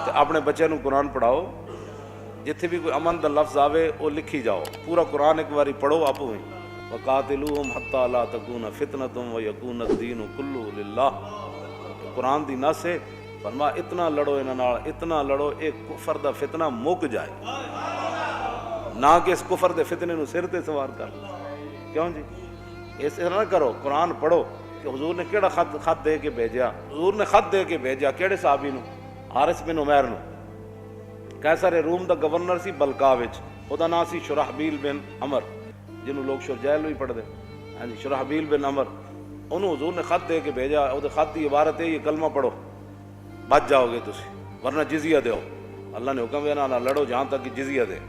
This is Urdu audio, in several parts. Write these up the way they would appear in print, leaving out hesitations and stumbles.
تو اپنے بچے نو قرآن پڑھاؤ، جتھے بھی کوئی امن دا لفظ آوے وہ لکھی جاؤ، پورا قرآن ایک باری پڑھو آپ ہوئیں وَقَاتِلُوهُمْ حَتَّى لَا تَكُونَ فِتْنَةٌ وَيَكُونَ الدِّينُ كُلُّهُ لِلَّهِ۔ قرآن دی نص ہے، فرما اتنا لڑو انہاں نال، اتنا لڑو ایک کفر دا فتنہ مک جائے، نہ کہ اس کفر دے فتنے نو سر تے سوار کر لو۔ کیوں جی اس طرح نہ کرو، قرآن پڑھو کہ حضور نے کیڑا خط دے کے بھیجا، حضور نے خط دے کے بھیجا کیڑے صحابی نو؟ حارث بن عمیر نو، قیصر روم دا گورنر سی بلقا وچ، او دا نام سی شرحبیل بن عمر، جنہوں لوگ شرجیل بھی پڑھ دے، ہاں جی شرحبیل بن عمر، انہوں حضور نے خط دے کے بھیجا، او دے خط دی عبارت ہے یہ کلمہ پڑھو بچ جاؤ گے تسی، ورنہ جزیہ دیو۔ اللہ نے حکم دینا نہ لڑو جہاں تک کہ جزیہ دے۔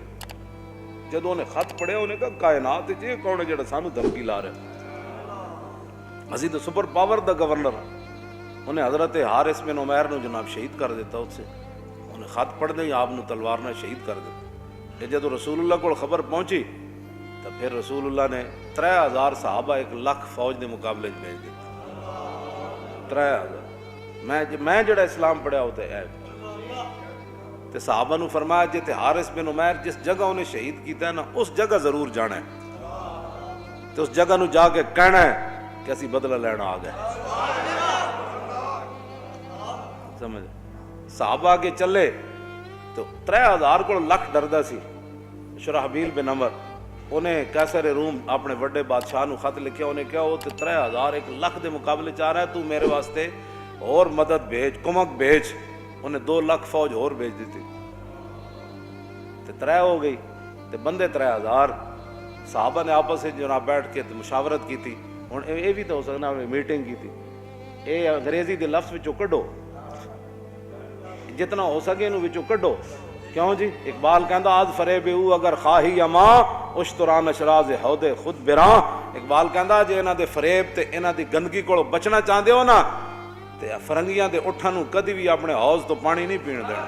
جدوں نے خط پڑھے انہیں کہا کائنات وچ یہ کون ہے جڑا سانو دھمکی لا رہا ہے، اسی تو سپر پاور دا گورنر۔ انہیں حضرت حارث بن عمیر نو جناب شہید کر دیتا، اس سے انہیں خط پڑھ دیں آپ نو تلوار نہ شہید کر دیتا۔ جدوں رسول اللہ کو خبر پہنچی تو پھر رسول اللہ نے 3000 صحابہ 1,00,000 فوج دے مقابلے بھیج دیتا۔ 3000 میں جڑا اسلام پڑھیا ہوتا ہے تے صحابہ نو فرمایا جی تے حارث بن عمیر جس جگہ انہیں شہید کیتا ہے نا اس جگہ ضرور جانا ہے، تو اس جگہ نو جا کے کہنا ہے کہ اسی بدلہ لینا آ گئے۔ سمجھ صحابہ کے چلے تو 3000 کو لکھ ڈردا سی۔ شرحبیل بن عمر انہیں قیصر روم اپنے بڑے بادشاہ نو خط لکھیا، انہیں کہا وہ تے 3000 1,00,000 دے مقابلے چاہ رہا ہے، تو میرے واسطے اور مدد بھیج، کمک بھیج۔ انہیں 2,00,000 فوج اور بھیج دیتی، تے 3 ہو گئی، تے بندے 3000۔ صحابہ نے آپس سے جناب بیٹھ کے مشاورت کی تھی، ہن یہ بھی تو ہو سکنا میٹنگ کی تھی، اے انگریزی دے لفظ وچوں کڈو، جتنا ہو سکے انہوں وچوں کڈو۔ کیوں جی اقبال کہندا آج فریب او اگر خواہی اما اشتران اشراز حود خود براں۔ اقبال کہندا جے انہاں دے فریب تے انہاں دی گندگی کولوں بچنا چاہندے ہو نا تے فرنگیاں دے اٹھاں نوں کدی بھی اپنے حوض تو پانی نہیں پین دینا۔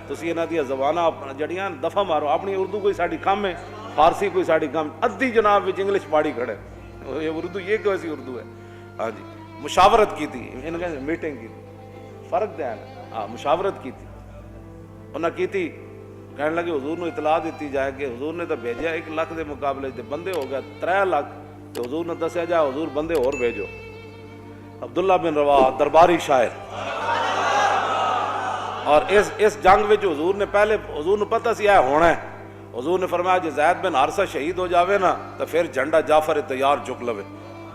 تسی انہاں دی زباناں جڑیاں دفع مارو، اپنی اردو کوئی ساڈی کم ہے، فارسی کوئی ساڈی کم، ادھی جناب وچ انگلش پاڑی کھڑے، یہ اردو یہ کیسی اردو ہے؟ ہاں جی مشاورت کی تھی، انہوں نے میٹنگ کی تھی، فرق دیا ہے، ہاں مشاورت کی تھی انہاں کی تھی۔ کہنے لگے حضور نے اطلاع دیتی جائے کہ حضور نے تو بھیجا 1,00,000 دے مقابلے تے بندے ہو گئے 3,00,000، تو حضور نے دسیا جائے حضور بندے اور بھیجو۔ عبداللہ بن رواحہ درباری شاعر، اور اس جنگ وچ حضور نے پہلے حضور نے پتہ سی ہونا ہے، حضور نے فرمایا جے زید بن حارثہ شہید ہو جاوے نا تو پھر جھنڈا جعفر تیار چک لوے،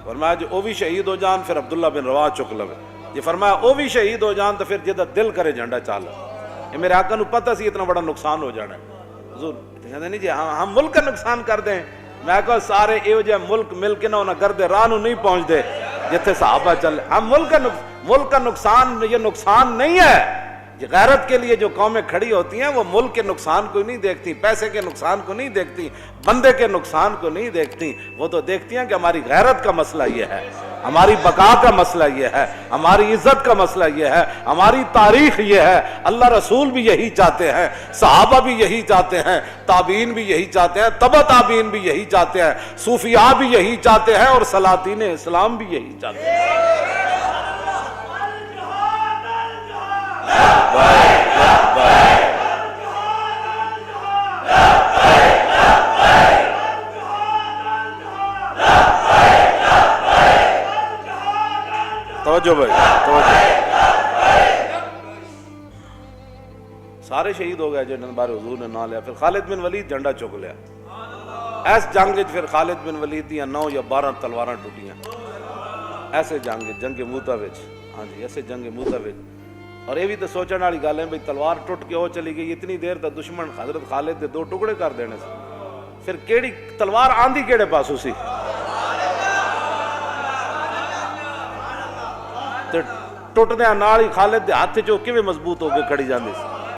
فرمایا جو وہ بھی شہید ہو جان پھر عبداللہ بن رواحہ چک لوے، یہ فرمایا وہ بھی شہید ہو جان تو پھر جدہ دل کرے جھنڈا چال۔ یہ میرے آقا نو پتہ سی اتنا بڑا نقصان ہو جانا ہے۔ حضور کہتے نہیں جی ہم ملک کا نقصان کر دیں، میں کہا سارے ایو جے ملک مل کے نہ گردے راہ نو نہیں پہنچ دے جتھے صحابہ چلے۔ ہم ملک کا نقصان یہ نقصان نہیں ہے، غیرت کے لیے جو قومیں کھڑی ہوتی ہیں وہ ملک کے نقصان کو نہیں دیکھتی، پیسے کے نقصان کو نہیں دیکھتی، بندے کے نقصان کو نہیں دیکھتی، وہ تو دیکھتی ہیں کہ ہماری غیرت کا مسئلہ یہ ہے، ہماری بقا کا مسئلہ یہ ہے، ہماری عزت کا مسئلہ یہ ہے، ہماری تاریخ یہ ہے۔ اللہ رسول بھی یہی چاہتے ہیں، صحابہ بھی یہی چاہتے ہیں، تابعین بھی یہی چاہتے ہیں، تبع تابعین بھی یہی چاہتے ہیں، صوفیاء بھی یہی چاہتے ہیں، اور سلاطین اسلام بھی یہی چاہتے ہیں۔ توجہ بھائی توجہ، سارے شہید ہو گئے جن بارے حضور نے نام لیا۔ پھر خالد بن ولید جھنڈا چک لیا، ایس جنگ پھر خالد بن ولید دیا 9 یا 12 تلواراں ٹوٹیاں، ایسے جنگ موتا وچ، ہاں جی ایسے جنگ موتا وچ۔ اور یہ بھی تو سوچنے والی گل ہے بھائی تلوار ٹوٹ کے وہ چلی گئی، اتنی دیر تک دشمن حضرت خالد دے 2 ٹکڑے کر دینے سے، پھر کیڑی تلوار آندھی کیڑے پاسوں سی؟ ٹوٹدے نال ہی خالد دے ہاتھ چوں کیویں مضبوط ہو کے کھڑی جاندی سی۔